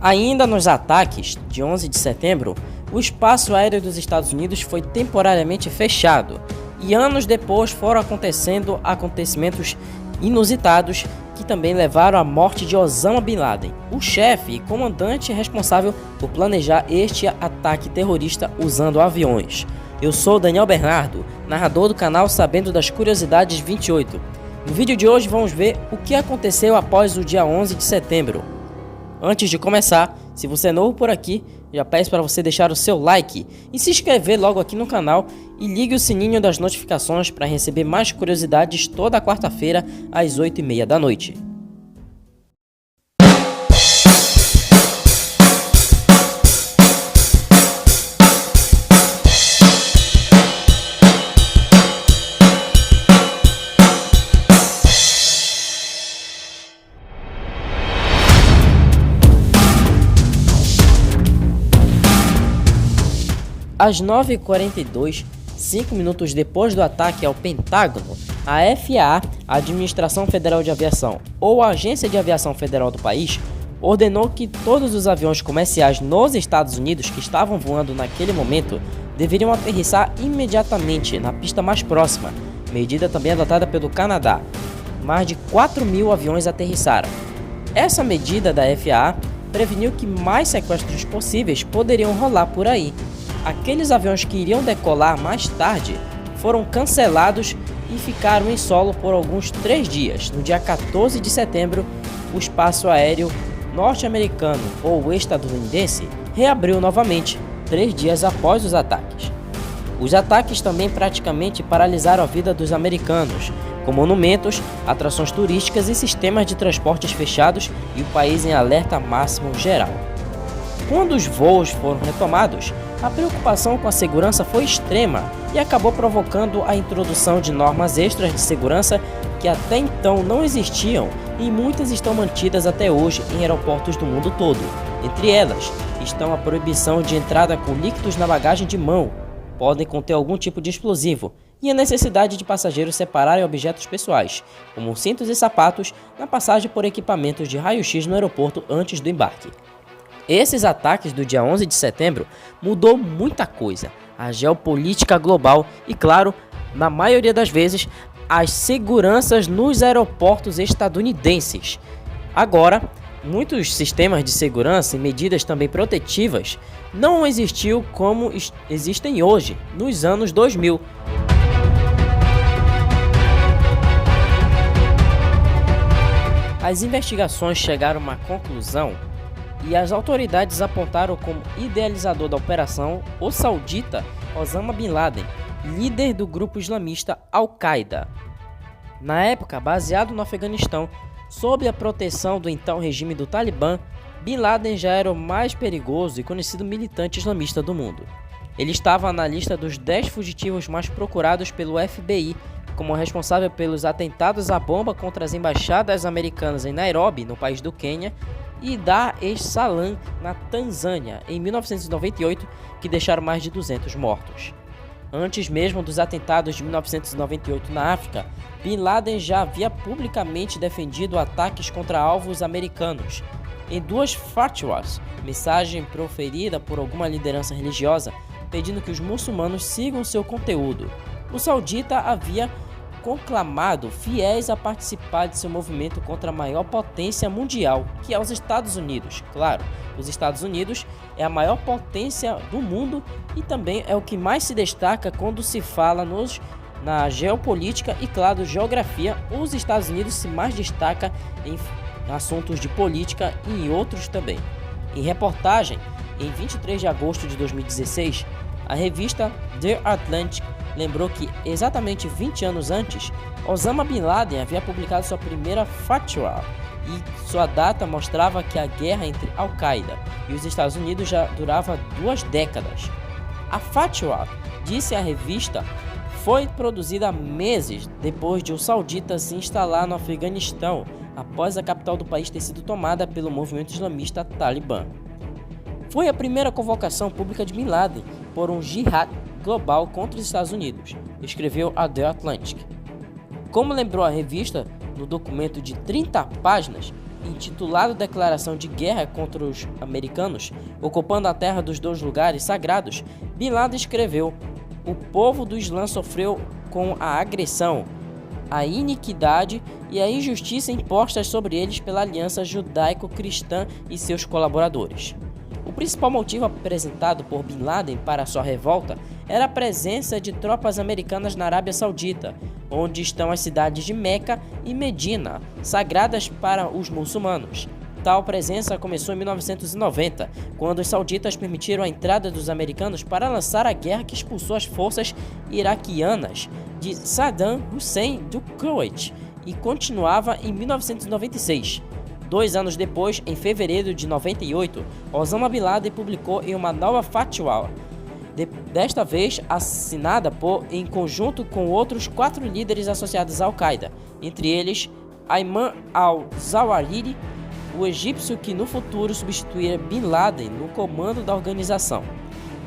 Ainda nos ataques de 11 de setembro, o espaço aéreo dos Estados Unidos foi temporariamente fechado e anos depois foram acontecendo acontecimentos inusitados que também levaram à morte de Osama Bin Laden, o chefe e comandante responsável por planejar este ataque terrorista usando aviões. Eu sou Daniel Bernardo, narrador do canal Sabendo das Curiosidades 28. No vídeo de hoje vamos ver o que aconteceu após o dia 11 de setembro. Antes de começar, se você é novo por aqui, já peço para você deixar o seu like e se inscrever logo aqui no canal e ligue o sininho das notificações para receber mais curiosidades toda quarta-feira às 8h30 da noite. Às 9h42, 5 minutos depois do ataque ao Pentágono, a FAA, a Administração Federal de Aviação, ou a Agência de Aviação Federal do país, ordenou que todos os aviões comerciais nos Estados Unidos que estavam voando naquele momento deveriam aterrissar imediatamente na pista mais próxima, medida também adotada pelo Canadá. Mais de 4.000 aviões aterrissaram. Essa medida da FAA preveniu que mais sequestros possíveis poderiam rolar por aí. Aqueles aviões que iriam decolar mais tarde foram cancelados e ficaram em solo por alguns 3 dias. No dia 14 de setembro, o espaço aéreo norte-americano ou estadunidense reabriu novamente, 3 dias após os ataques. Os ataques também praticamente paralisaram a vida dos americanos, com monumentos, atrações turísticas e sistemas de transportes fechados e o país em alerta máximo geral. Quando os voos foram retomados, a preocupação com a segurança foi extrema e acabou provocando a introdução de normas extras de segurança que até então não existiam e muitas estão mantidas até hoje em aeroportos do mundo todo. Entre elas estão a proibição de entrada com líquidos na bagagem de mão, podem conter algum tipo de explosivo, e a necessidade de passageiros separarem objetos pessoais, como cintos e sapatos, na passagem por equipamentos de raio-x no aeroporto antes do embarque. Esses ataques do dia 11 de setembro mudou muita coisa, a geopolítica global e, claro, na maioria das vezes, as seguranças nos aeroportos estadunidenses. Agora, muitos sistemas de segurança e medidas também protetivas não existiam como existem hoje, nos anos 2000. As investigações chegaram a uma conclusão e as autoridades apontaram como idealizador da operação o saudita Osama Bin Laden, líder do grupo islamista Al-Qaeda. Na época, baseado no Afeganistão, sob a proteção do então regime do Talibã, Bin Laden já era o mais perigoso e conhecido militante islamista do mundo. Ele estava na lista dos 10 fugitivos mais procurados pelo FBI, como responsável pelos atentados à bomba contra as embaixadas americanas em Nairobi, no país do Quênia, e Dar es Salaam, na Tanzânia, em 1998, que deixaram mais de 200 mortos. Antes mesmo dos atentados de 1998 na África, Bin Laden já havia publicamente defendido ataques contra alvos americanos. Em 2 fatwas, mensagem proferida por alguma liderança religiosa, pedindo que os muçulmanos sigam seu conteúdo, o saudita havia conclamado fiéis a participar de seu movimento contra a maior potência mundial, que é os Estados Unidos. Claro, os Estados Unidos é a maior potência do mundo e também é o que mais se destaca quando se fala na geopolítica e, claro, geografia. Os Estados Unidos se mais destaca em assuntos de política e em outros também. Em reportagem, em 23 de agosto de 2016, a revista The Atlantic lembrou que, exatamente 20 anos antes, Osama Bin Laden havia publicado sua primeira fatwa e sua data mostrava que a guerra entre Al-Qaeda e os Estados Unidos já durava 2 décadas. A fatwa, disse a revista, foi produzida meses depois de o saudita se instalar no Afeganistão, após a capital do país ter sido tomada pelo movimento islamista Talibã. Foi a primeira convocação pública de Bin Laden por um jihad global contra os Estados Unidos, escreveu a The Atlantic. Como lembrou a revista, no documento de 30 páginas, intitulado Declaração de Guerra contra os Americanos, ocupando a terra dos dois lugares sagrados, Bin Laden escreveu: "O povo do Islã sofreu com a agressão, a iniquidade e a injustiça impostas sobre eles pela aliança judaico-cristã e seus colaboradores." O principal motivo apresentado por Bin Laden para sua revolta era a presença de tropas americanas na Arábia Saudita, onde estão as cidades de Meca e Medina, sagradas para os muçulmanos. Tal presença começou em 1990, quando os sauditas permitiram a entrada dos americanos para lançar a guerra que expulsou as forças iraquianas de Saddam Hussein do Kuwait, e continuava em 1996. 2 anos depois, em fevereiro de 98, Osama Bin Laden publicou em uma nova fatwa, desta vez assinada em conjunto com outros 4 líderes associados à Al-Qaeda, entre eles Ayman al-Zawahiri, o egípcio que no futuro substituiria Bin Laden no comando da organização.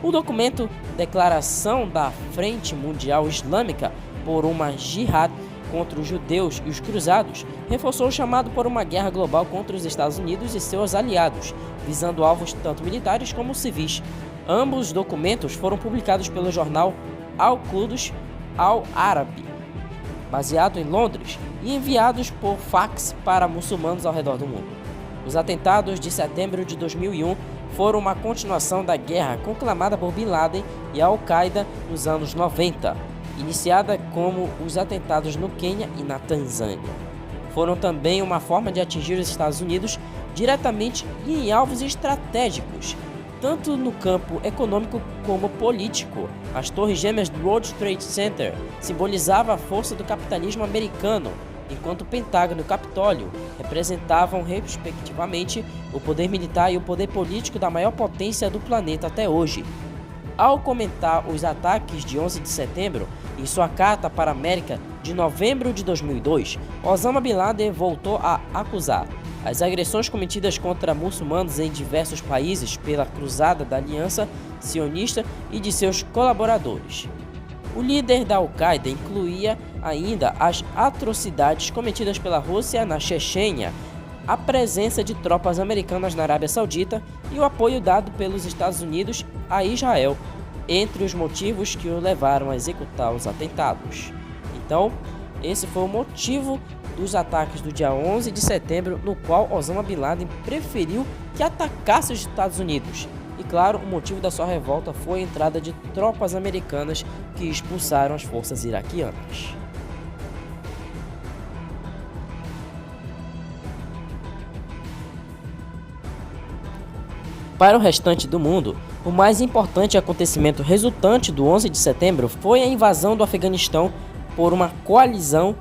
O documento Declaração da Frente Mundial Islâmica por uma Jihad contra os judeus e os cruzados reforçou o chamado por uma guerra global contra os Estados Unidos e seus aliados, visando alvos tanto militares como civis. Ambos os documentos foram publicados pelo jornal Al-Quds Al-Arabi, baseado em Londres, e enviados por fax para muçulmanos ao redor do mundo. Os atentados de setembro de 2001 foram uma continuação da guerra conclamada por Bin Laden e a Al-Qaeda nos anos 90, iniciada como os atentados no Quênia e na Tanzânia. Foram também uma forma de atingir os Estados Unidos diretamente e em alvos estratégicos, tanto no campo econômico como político. As torres gêmeas do World Trade Center simbolizavam a força do capitalismo americano, enquanto o Pentágono e o Capitólio representavam, respectivamente, o poder militar e o poder político da maior potência do planeta até hoje. Ao comentar os ataques de 11 de setembro, em sua carta para a América de novembro de 2002, Osama Bin Laden voltou a acusar as agressões cometidas contra muçulmanos em diversos países pela cruzada da Aliança Sionista e de seus colaboradores. O líder da Al-Qaeda incluía ainda as atrocidades cometidas pela Rússia na Chechênia, a presença de tropas americanas na Arábia Saudita e o apoio dado pelos Estados Unidos a Israel, entre os motivos que o levaram a executar os atentados. Então, esse foi o motivo dos ataques do dia 11 de setembro, no qual Osama Bin Laden preferiu que atacasse os Estados Unidos. E claro, o motivo da sua revolta foi a entrada de tropas americanas que expulsaram as forças iraquianas. Para o restante do mundo, o mais importante acontecimento resultante do 11 de setembro foi a invasão do Afeganistão por uma coalizão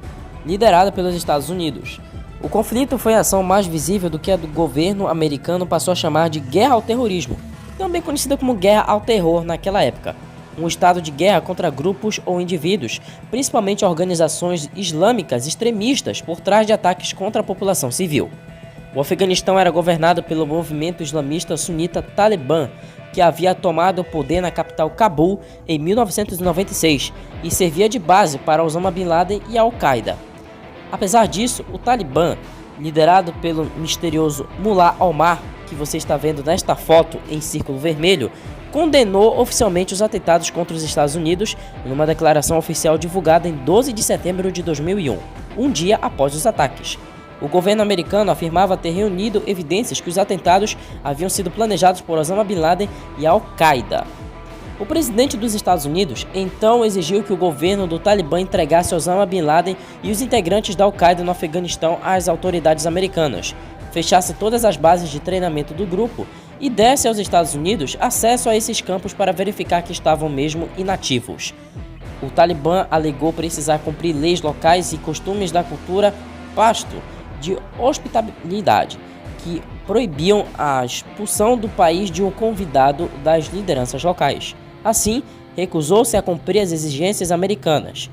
liderada pelos Estados Unidos. O conflito foi a ação mais visível do que a do governo americano passou a chamar de Guerra ao Terrorismo, também conhecida como Guerra ao Terror naquela época. Um estado de guerra contra grupos ou indivíduos, principalmente organizações islâmicas extremistas, por trás de ataques contra a população civil. O Afeganistão era governado pelo movimento islamista sunita Talibã, que havia tomado o poder na capital Cabul em 1996 e servia de base para Osama Bin Laden e a Al-Qaeda. Apesar disso, o Talibã, liderado pelo misterioso Mullah Omar, que você está vendo nesta foto em círculo vermelho, condenou oficialmente os atentados contra os Estados Unidos em uma declaração oficial divulgada em 12 de setembro de 2001, um dia após os ataques. O governo americano afirmava ter reunido evidências que os atentados haviam sido planejados por Osama Bin Laden e a Al-Qaeda. O presidente dos Estados Unidos então exigiu que o governo do Talibã entregasse Osama Bin Laden e os integrantes da Al-Qaeda no Afeganistão às autoridades americanas, fechasse todas as bases de treinamento do grupo e desse aos Estados Unidos acesso a esses campos para verificar que estavam mesmo inativos. O Talibã alegou precisar cumprir leis locais e costumes da cultura pasto de hospitalidade, que proibiam a expulsão do país de um convidado das lideranças locais. Assim, recusou-se a cumprir as exigências americanas.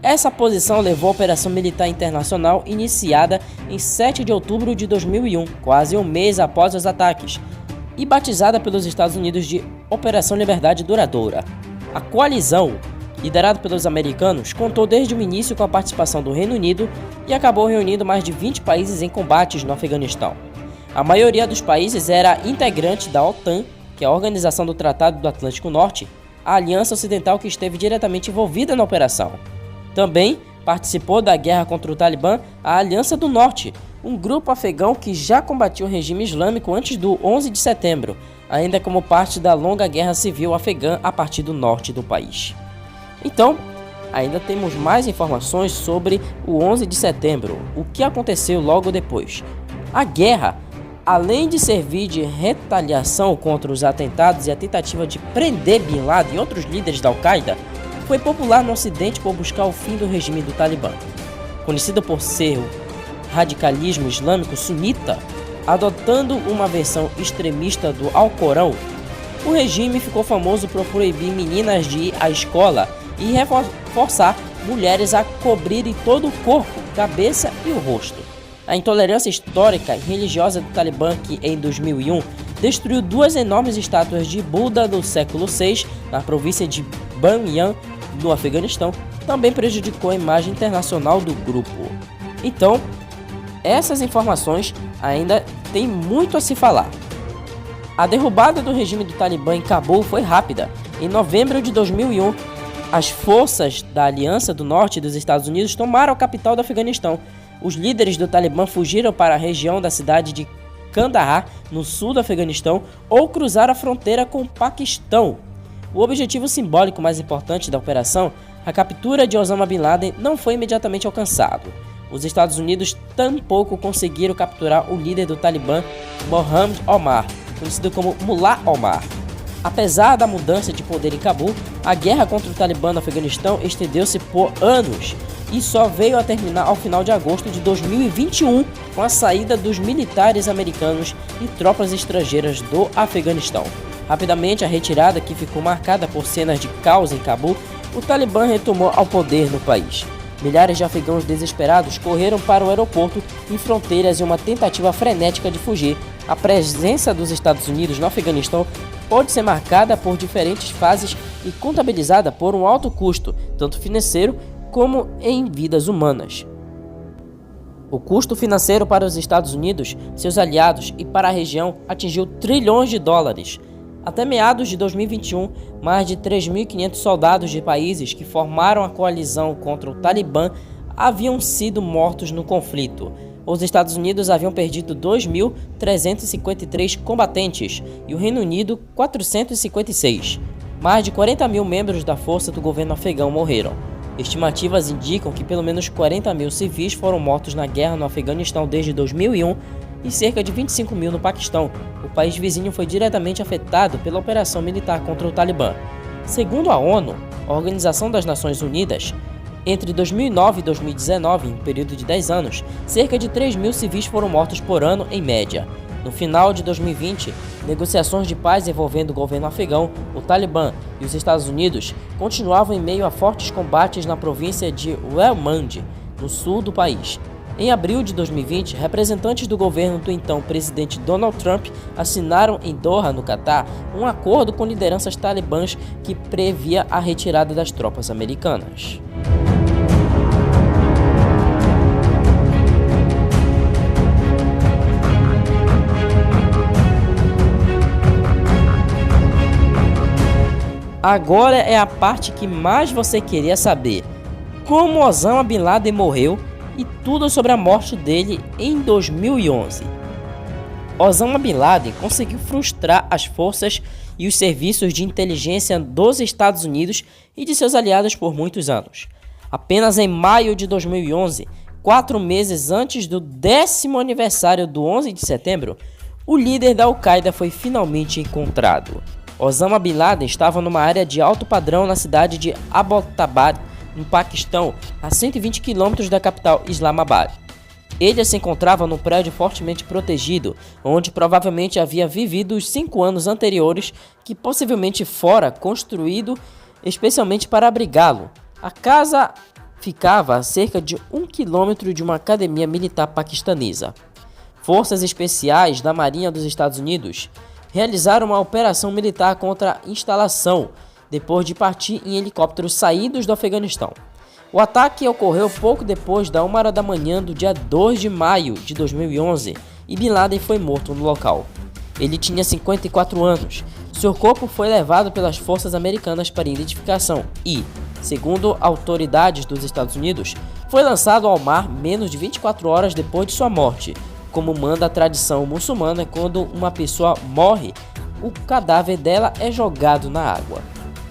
Essa posição levou a Operação Militar Internacional iniciada em 7 de outubro de 2001, quase um mês após os ataques, e batizada pelos Estados Unidos de Operação Liberdade Duradoura. A coalizão, liderado pelos americanos, contou desde o início com a participação do Reino Unido e acabou reunindo mais de 20 países em combates no Afeganistão. A maioria dos países era integrante da OTAN, que é a Organização do Tratado do Atlântico Norte, a aliança ocidental que esteve diretamente envolvida na operação. Também participou da guerra contra o Talibã a Aliança do Norte, um grupo afegão que já combatia o regime islâmico antes do 11 de setembro, ainda como parte da longa guerra civil afegã a partir do norte do país. Então, ainda temos mais informações sobre o 11 de setembro, o que aconteceu logo depois. A guerra, além de servir de retaliação contra os atentados e a tentativa de prender Bin Laden e outros líderes da Al-Qaeda, foi popular no Ocidente por buscar o fim do regime do Talibã. Conhecido por ser o radicalismo islâmico sunita, adotando uma versão extremista do Alcorão, o regime ficou famoso por proibir meninas de ir à escola e reforçar mulheres a cobrirem todo o corpo, cabeça e o rosto. A intolerância histórica e religiosa do Talibã, que em 2001 destruiu 2 enormes estátuas de Buda do século VI na província de Bamyan, no Afeganistão, também prejudicou a imagem internacional do grupo. Então, essas informações ainda tem muito a se falar. A derrubada do regime do Talibã em Cabul foi rápida. Em novembro de 2001, as forças da Aliança do Norte dos Estados Unidos tomaram a capital do Afeganistão. Os líderes do Talibã fugiram para a região da cidade de Kandahar, no sul do Afeganistão, ou cruzaram a fronteira com o Paquistão. O objetivo simbólico mais importante da operação, a captura de Osama Bin Laden, não foi imediatamente alcançado. Os Estados Unidos tampouco conseguiram capturar o líder do Talibã, Mohammed Omar, conhecido como Mullah Omar. Apesar da mudança de poder em Cabul, a guerra contra o Talibã no Afeganistão estendeu-se por anos e só veio a terminar ao final de agosto de 2021 com a saída dos militares americanos e tropas estrangeiras do Afeganistão. Rapidamente, a retirada, que ficou marcada por cenas de caos em Cabul, o Talibã retomou ao poder no país. Milhares de afegãos desesperados correram para o aeroporto e fronteiras em uma tentativa frenética de fugir. A presença dos Estados Unidos no Afeganistão pode ser marcada por diferentes fases e contabilizada por um alto custo, tanto financeiro como em vidas humanas. O custo financeiro para os Estados Unidos, seus aliados e para a região atingiu trilhões de dólares. Até meados de 2021, mais de 3.500 soldados de países que formaram a coalizão contra o Talibã haviam sido mortos no conflito. Os Estados Unidos haviam perdido 2.353 combatentes e o Reino Unido 456. Mais de 40 mil membros da força do governo afegão morreram. Estimativas indicam que pelo menos 40 mil civis foram mortos na guerra no Afeganistão desde 2001 e cerca de 25 mil no Paquistão. O país vizinho foi diretamente afetado pela operação militar contra o Talibã. Segundo a ONU, a Organização das Nações Unidas, entre 2009 e 2019, em um período de 10 anos, cerca de 3 mil civis foram mortos por ano em média. No final de 2020, negociações de paz envolvendo o governo afegão, o Talibã e os Estados Unidos continuavam em meio a fortes combates na província de Helmand, no sul do país. Em abril de 2020, representantes do governo do então presidente Donald Trump assinaram em Doha, no Catar, um acordo com lideranças talibãs que previa a retirada das tropas americanas. Agora é a parte que mais você queria saber: como Osama Bin Laden morreu e tudo sobre a morte dele em 2011. Osama Bin Laden conseguiu frustrar as forças e os serviços de inteligência dos Estados Unidos e de seus aliados por muitos anos. Apenas em maio de 2011, 4 meses antes do 10º aniversário do 11 de setembro, o líder da Al-Qaeda foi finalmente encontrado. Osama Bin Laden estava numa área de alto padrão na cidade de Abbottabad, no Paquistão, a 120 quilômetros da capital Islamabad. Ele se encontrava num prédio fortemente protegido, onde provavelmente havia vivido os 5 anos anteriores, que possivelmente fora construído especialmente para abrigá-lo. A casa ficava a cerca de 1 quilômetro de uma academia militar paquistanesa. Forças especiais da Marinha dos Estados Unidos realizaram uma operação militar contra a instalação depois de partir em helicópteros saídos do Afeganistão. O ataque ocorreu pouco depois da 1h da manhã do dia 2 de maio de 2011 e Bin Laden foi morto no local. Ele tinha 54 anos. Seu corpo foi levado pelas forças americanas para identificação e, segundo autoridades dos Estados Unidos, foi lançado ao mar menos de 24 horas depois de sua morte. Como manda a tradição muçulmana, quando uma pessoa morre, o cadáver dela é jogado na água.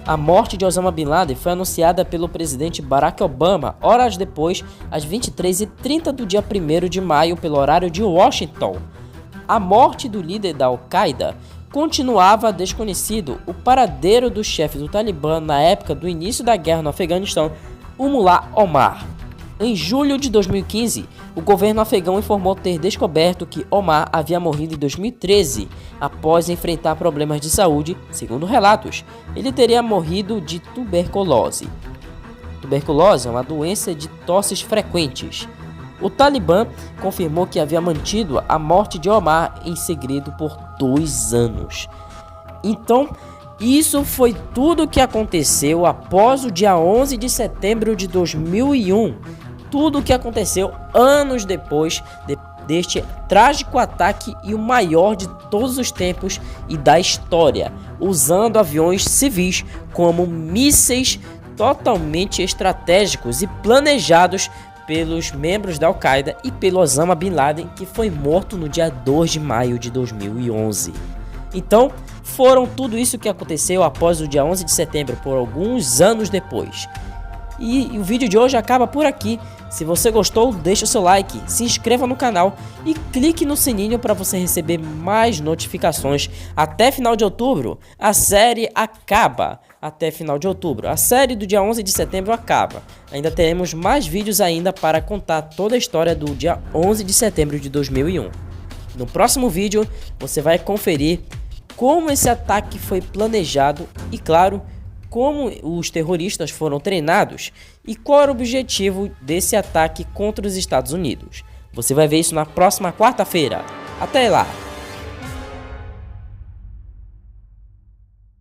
A morte de Osama Bin Laden foi anunciada pelo presidente Barack Obama horas depois, às 23h30 do dia 1º de maio, pelo horário de Washington. A morte do líder da Al-Qaeda continuava desconhecido. O paradeiro do chefe do Talibã na época do início da guerra no Afeganistão, o Mullah Omar. Em julho de 2015, o governo afegão informou ter descoberto que Omar havia morrido em 2013, após enfrentar problemas de saúde. Segundo relatos, ele teria morrido de tuberculose. Tuberculose é uma doença de tosses frequentes. O Talibã confirmou que havia mantido a morte de Omar em segredo por 2 anos. Então, isso foi tudo o que aconteceu após o dia 11 de setembro de 2001. Tudo o que aconteceu anos depois deste trágico ataque, e o maior de todos os tempos e da história, usando aviões civis como mísseis totalmente estratégicos e planejados pelos membros da Al-Qaeda e pelo Osama Bin Laden, que foi morto no dia 2 de maio de 2011. Então, foram tudo isso que aconteceu após o dia 11 de setembro, por alguns anos depois. E o vídeo de hoje acaba por aqui. Se você gostou, deixa o seu like, se inscreva no canal e clique no sininho para você receber mais notificações. Até final de outubro, a série acaba. Até final de outubro, a série do dia 11 de setembro acaba. Ainda teremos mais vídeos ainda para contar toda a história do dia 11 de setembro de 2001. No próximo vídeo, você vai conferir como esse ataque foi planejado e, claro, como os terroristas foram treinados e qual era o objetivo desse ataque contra os Estados Unidos. Você vai ver isso na próxima quarta-feira. Até lá!